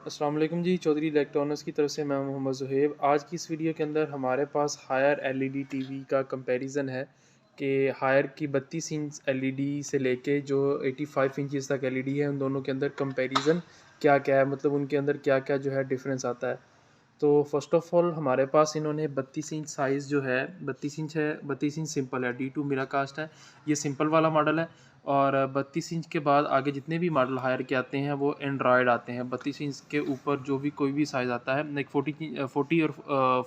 अस्सलाम वालेकुम जी। चौधरी इलेक्ट्रॉनिक्स की तरफ से मैं मोहम्मद ज़ुहैब। आज की इस वीडियो के अंदर हमारे पास हायर एलईडी टीवी का कंपैरिजन है कि हायर की 32 इंच एलईडी से लेके जो 85 इंचज़ तक एलईडी है, उन दोनों के अंदर कंपैरिजन क्या क्या है, मतलब उनके अंदर क्या क्या जो है डिफरेंस आता है। तो फर्स्ट ऑफ़ ऑल हमारे पास इन्होंने 32 इंच साइज़ जो है 32 इंच है, 32 इंच सिंपल है, D2 मेरा कास्ट है, ये सिंपल वाला मॉडल है। और 32 इंच के बाद आगे जितने भी मॉडल हायर के आते हैं वो एंड्रॉयड आते हैं। 32 इंच के ऊपर जो भी कोई भी साइज़ आता है, लाइक 40 और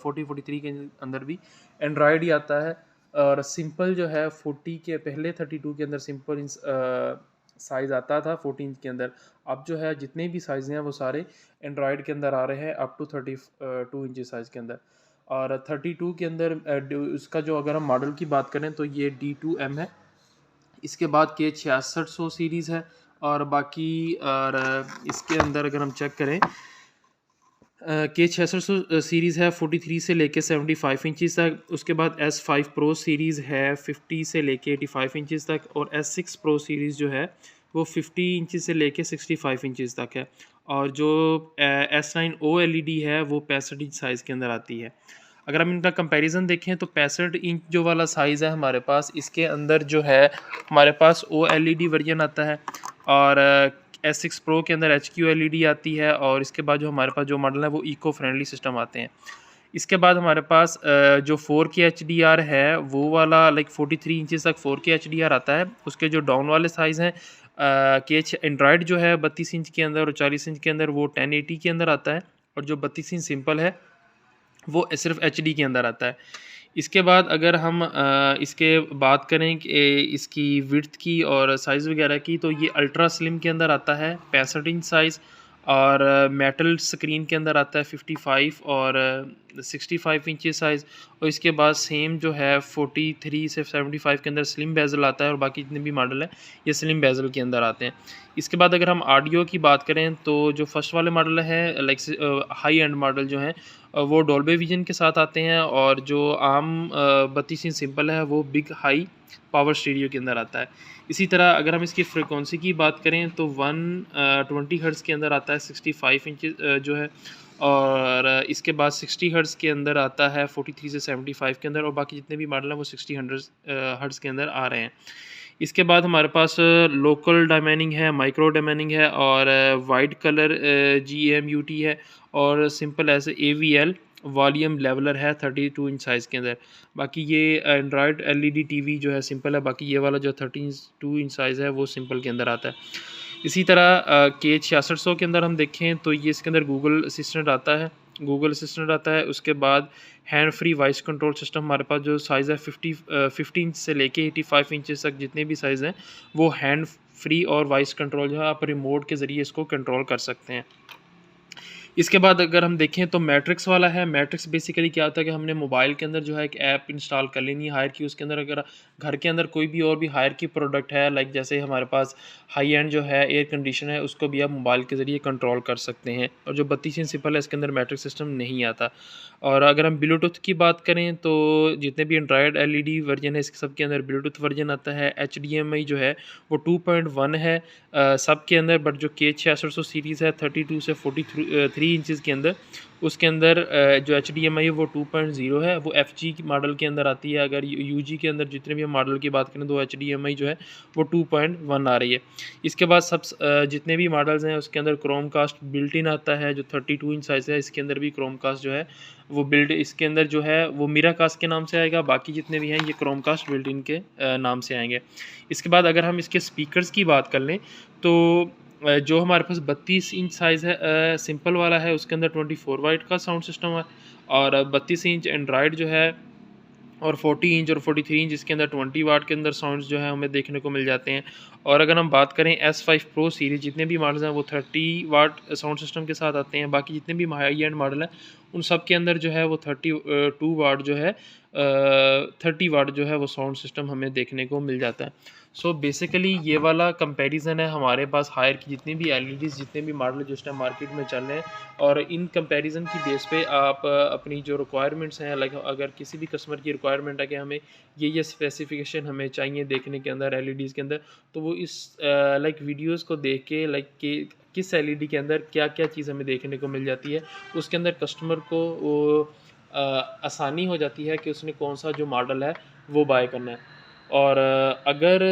43 के अंदर भी एंड्रॉयड ही आता है। और सिंपल जो है 40 के पहले 32 के अंदर सिंपल साइज़ आता था 14 इंच के अंदर। अब जो है जितने भी साइज़ हैं वो सारे एंड्रॉयड के अंदर आ रहे हैं अप टू 32 इंच साइज़ के अंदर। और 32 के अंदर उसका जो अगर हम मॉडल की बात करें तो ये D2M है। इसके बाद K6600 सीरीज़ है। और बाकी और इसके अंदर अगर हम चेक करें K6600 सीरीज़ है 43 से लेके 75 इंचज़ तक। उसके बाद S5 प्रो सीरीज़ है 50 से लेके 85 इंचज़ तक। और S6 प्रो सीरीज़ जो है वो 50 इंचज़ से लेके 65 इंचज़ तक है। और जो S9 OLED है वो 65 इंच साइज़ के अंदर आती है। अगर हम इनका कंपैरिजन देखें तो 65 इंच जो वाला साइज़ है हमारे पास, इसके अंदर जो है हमारे पास OLED वर्जन आता है। और S6 प्रो के अंदर HQLED आती है। और इसके बाद जो हमारे पास जो मॉडल है वो इको फ्रेंडली सिस्टम आते हैं। इसके बाद हमारे पास जो 4K HDR है वो वाला लाइक 43 इंचज़ तक 4K HDR आता है। उसके जो डाउन वाले साइज़ हैं के एंड्रॉयड जो है 32 इंच के अंदर और 40 इंच के अंदर वो 1080 के अंदर आता है। और जो 32 इंच सिंपल है वो सिर्फ HD के अंदर आता है। इसके बाद अगर हम इसके बात करें कि इसकी विड्थ की और साइज़ वगैरह की, तो ये अल्ट्रा स्लिम के अंदर आता है 65 इंच साइज़। और मेटल स्क्रीन के अंदर आता है 55 और 65 इंच साइज़। और इसके बाद सेम जो है 43 से 75 के अंदर स्लिम बेजल आता है। और बाकी जितने भी मॉडल हैं ये स्लिम बेजल के अंदर आते हैं। इसके बाद अगर हम ऑडियो की बात करें तो जो फर्स्ट वाले मॉडल है लाइक हाई एंड मॉडल जो हैं वो डॉल्बी विजन के साथ आते हैं। और जो आम 32 इंच सिंपल है वो बिग हाई पावर स्टीरियो के अंदर आता है। इसी तरह अगर हम इसकी फ्रिक्वेंसी की बात करें तो 120 हर्ट्ज़ के अंदर आता है 65 इंच जो है। और इसके बाद 60 हर्ट्ज़ के अंदर आता है 43 से 75 के अंदर। और बाकी जितने भी मॉडल हैं वो 60 हर्ट्ज़ के अंदर आ रहे हैं। इसके बाद हमारे पास लोकल डायमैनिंग है, माइक्रो डायमैनिंग है और वाइड कलर GMUT है। और सिंपल ऐसे AVL वॉल्यूम लेवलर है 32 इंच साइज़ के अंदर। बाकी ये एंड्रॉयड LED TV जो है सिंपल है। बाकी ये वाला जो 32 इंच साइज़ है वो सिंपल के अंदर आता है। इसी तरह K6600 के अंदर हम देखें तो ये इसके अंदर गूगल असिस्टेंट आता है, उसके बाद hand free voice control system हमारे पास जो साइज़ है 50 इंच से लेके 85 इंच तक जितने भी साइज़ हैं वो हैंड फ्री और वॉइस कंट्रोल जो है आप रिमोट के ज़रिए इसको कंट्रोल कर सकते हैं। इसके बाद अगर हम देखें तो मैट्रिक्स वाला है। मैट्रिक्स बेसिकली क्या होता है कि हमने मोबाइल के अंदर जो है एक ऐप इंस्टॉल कर लेनी है हायर की। उसके अंदर अगर घर के अंदर कोई भी और भी हायर की प्रोडक्ट है लाइक जैसे हमारे पास हाई एंड जो है एयर कंडीशन है उसको भी आप मोबाइल के ज़रिए कंट्रोल कर सकते हैं। और जो 32 इंच सिंपल है इसके अंदर मैट्रिक्स सिस्टम नहीं आता। और अगर हम ब्लूटूथ की बात करें तो जितने भी एंड्रॉयड LED वर्जन है इसके सब के अंदर ब्लूटूथ वर्जन आता है। HDMI जो है वो 2.1 है सब के अंदर। बट जो K6600 सीरीज़ है 32 से 43 इंचज़ के अंदर उसके अंदर जो HDMI है वो 2.0 है, वो FG मॉडल के अंदर आती है। अगर UG के अंदर जितने भी हम मॉडल की बात करें तो HDMI जो है वो 2.1 आ रही है। इसके बाद जितने भी मॉडल्स हैं उसके अंदर क्रोमकास्ट बिल्ट इन आता है। जो 32 इंच साइज़ है इसके अंदर भी क्रोमकास्ट जो है वो बिल्ड इसके अंदर जो है वो मीराकास्ट के नाम से आएगा। बाकी जितने भी हैं ये क्रोमकास्ट बिल्ट इन के नाम से आएंगे। इसके बाद अगर हम इसके स्पीकर्स की बात कर लें तो जो हमारे पास 32 इंच साइज़ है सिंपल वाला है उसके अंदर 24 वाट का साउंड सिस्टम है। और 32 इंच एंड्रॉयड जो है और 40 इंच और 43 इंच इसके अंदर 20 वाट के अंदर साउंड्स जो है हमें देखने को मिल जाते हैं। और अगर हम बात करें S5 प्रो सीरीज़ जितने भी मॉडल्स हैं वो 30 वाट साउंड सिस्टम के साथ आते हैं। बाकी जितने भी हाई एंड मॉडल हैं उन सब के अंदर जो है वो 32 वाट जो है 30 वाट जो है वो साउंड सिस्टम हमें देखने को मिल जाता है। सो बेसिकली ये वाला कंपैरिजन है हमारे पास हायर की जितनी भी LEDs जितने भी मॉडल जो इस टाइम मार्केट में चल रहे हैं। और इन कंपैरिजन की बेस पे आप अपनी जो रिक्वायरमेंट्स हैं लाइक अगर किसी भी कस्टमर की रिक्वायरमेंट है कि हमें ये स्पेसिफिकेशन हमें चाहिए देखने के अंदर LEDs के अंदर, तो वो इस लाइक वीडियोस को देख के लाइक कि किस एलईडी के अंदर क्या क्या चीज़ हमें देखने को मिल जाती है, उसके अंदर कस्टमर को वो आसानी हो जाती है कि उसने कौन सा जो मॉडल है वो बाय करना है। और अगर